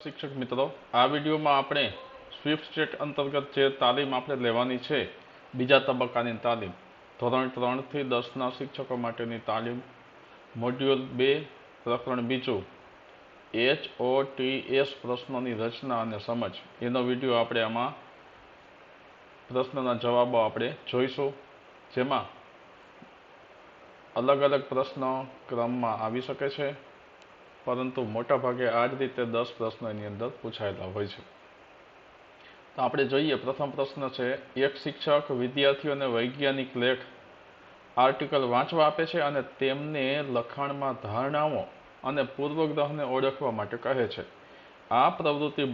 શિક્ષક મિત્રો, આ વિડીયોમાં આપણે સ્વિફ્ટ સ્ટેટ અંતર્ગત જે તાલીમ આપણે લેવાની છે, બીજા તબક્કાની તાલીમ, ધોરણ 3 થી 10ના શિક્ષકો માટેની તાલીમ, મોડ્યુલ 2, પ્રકરણ 2, HOTS પ્રશ્નોની રચના અને સમજ, એનો વિડીયો આપણે આમાં પ્રશ્નના જવાબો આપણે જોઈશું, જેમાં અલગ અલગ પ્રશ્નો ક્રમમાં આવી શકે છે, પરંતુ મોટાભાગે આ જ રીતે 10 પ્રશ્નો એની અંદર પૂછાયેલા હોય છે. તો આપણે જોઈએ, પ્રથમ પ્રશ્ન છે, એક શિક્ષક વિદ્યાર્થીઓને વૈજ્ઞાનિક લેખ આર્ટિકલ વાંચવા આપે છે અને તેમને લખાણમાં ધારણાઓ અને પૂર્વગ્રહને ઓળખવા માટે કહે છે. આ પ્રવૃત્તિ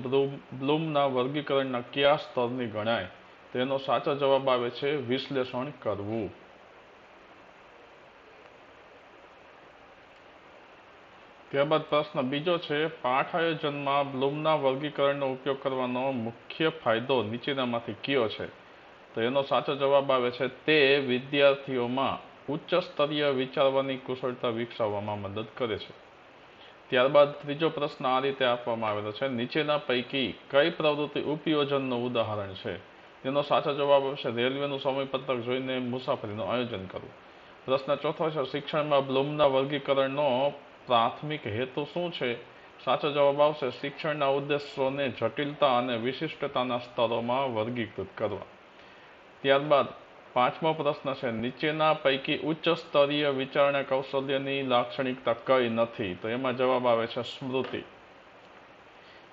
બ્લૂમના વર્ગીકરણના કયા સ્તરની ગણાય? તેનો સાચો જવાબ આવે છે વિશ્લેષણ કરવું. ત્યારબાદ પ્રશ્ન બીજો છે, પાઠ આયોજનમાં બ્લૂમના વર્ગીકરણનો ઉપયોગ કરવાનો મુખ્ય ફાયદો નીચેનામાંથી કયો છે? તો એનો સાચો જવાબ આવે છે તે વિદ્યાર્થીઓમાં ઉચ્ચ સ્તરીય વિચારવાની કુશળતા વિકસાવવામાં મદદ કરે છે. ત્યારબાદ ત્રીજો પ્રશ્ન આ રીતે આપવામાં આવેલો છે, નીચેના પૈકી કઈ પ્રવૃત્તિ ઉપયોજનનું ઉદાહરણ છે? તેનો સાચો જવાબ આવશે રેલવેનું સમયપત્રક જોઈને મુસાફરીનું આયોજન કરવું. પ્રશ્ન ચોથો છે, શિક્ષણમાં બ્લૂમના વર્ગીકરણનો પ્રાથમિક હેતુ શું છે? સાચો જવાબ આવશે શિક્ષણના ઉદ્દેશોને જટિલતા અને વિશિષ્ટતાના સ્તરોમાં વર્ગીકૃત કરવા. ત્યારબાદ પાંચમો પ્રશ્ન છે, નીચેના પૈકી ઉચ્ચ સ્તરીય વિચારણા કૌશલ્યની લાક્ષણિકતા કઈ નથી? તો એમાં જવાબ આવે છે સ્મૃતિ.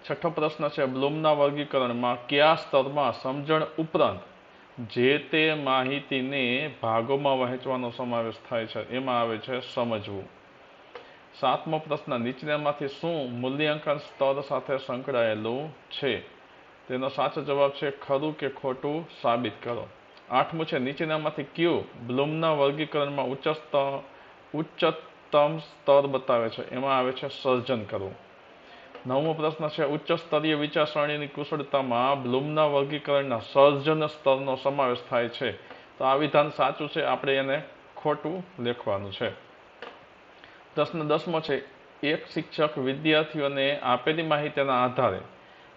છઠ્ઠો પ્રશ્ન છે, બ્લૂમના વર્ગીકરણમાં કયા સ્તરમાં સમજણ ઉપરાંત જે તે માહિતીને ભાગોમાં વહેંચવાનો સમાવેશ થાય છે? એમાં આવે છે સમજવું. સાતમો પ્રશ્ન, નીચેનામાંથી શું મૂલ્યાંકન સ્તર સાથે સંકળાયેલું છે? તેનો સાચો જવાબ છે ખરું કે ખોટું સાબિત કરો. આઠમું છે, નીચેનામાંથી કયું બ્લૂમના વર્ગીકરણમાં ઉચ્ચતમ સ્તર બતાવે છે? એમાં આવે છે સર્જન કરવું. નવમો પ્રશ્ન છે, ઉચ્ચ સ્તરીય વિચારસરણીની કુશળતામાં બ્લૂમના વર્ગીકરણના સર્જન સ્તરનો સમાવેશ થાય છે. તો આ વિધાન સાચું છે, આપણે એને ખોટું લખવાનું છે. પ્રશ્ન 10મો છે, એક શિક્ષક વિદ્યાર્થીઓને આપેલી માહિતીના આધારે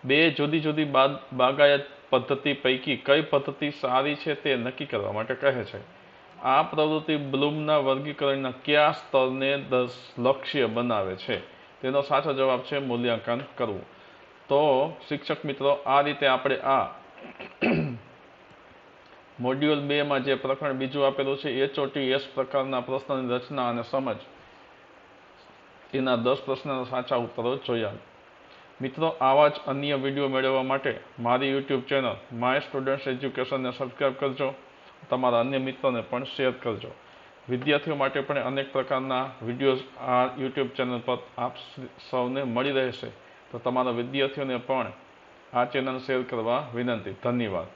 બે જુદી જુદી બાગાયત પદ્ધતિ પૈકી કઈ પદ્ધતિ સારી છે તે નક્કી કરવા માટે કહે છે. આ પ્રવૃત્તિ બ્લૂમના વર્ગીકરણના કયા સ્તરને લક્ષ્ય બનાવે છે? તેનો સાચો જવાબ છે મૂલ્યાંકન કરવું. તો શિક્ષક મિત્રો, આ રીતે આપણે આ મોડ્યુલ 2માં જે પ્રકરણ બીજું આપેલું છે, HOTS પ્રકારના પ્રશ્નની રચના અને સમજ, એના 10 પ્રશ્નના સાચા ઉત્તરો જોયા. મિત્રો, આવા જ અન્ય વિડીયો મેળવવા માટે મારી યુટ્યુબ ચેનલ માય સ્ટુડન્ટ્સ એજ્યુકેશનને સબસ્ક્રાઈબ કરજો. તમારા અન્ય મિત્રોને પણ શેર કરજો. વિદ્યાર્થીઓ માટે પણ અનેક પ્રકારના વિડીયોઝ આ યુટ્યુબ ચેનલ પર આપ સૌને મળી રહેશે. તો તમારા વિદ્યાર્થીઓને પણ આ ચેનલ શેર કરવા વિનંતી. ધન્યવાદ.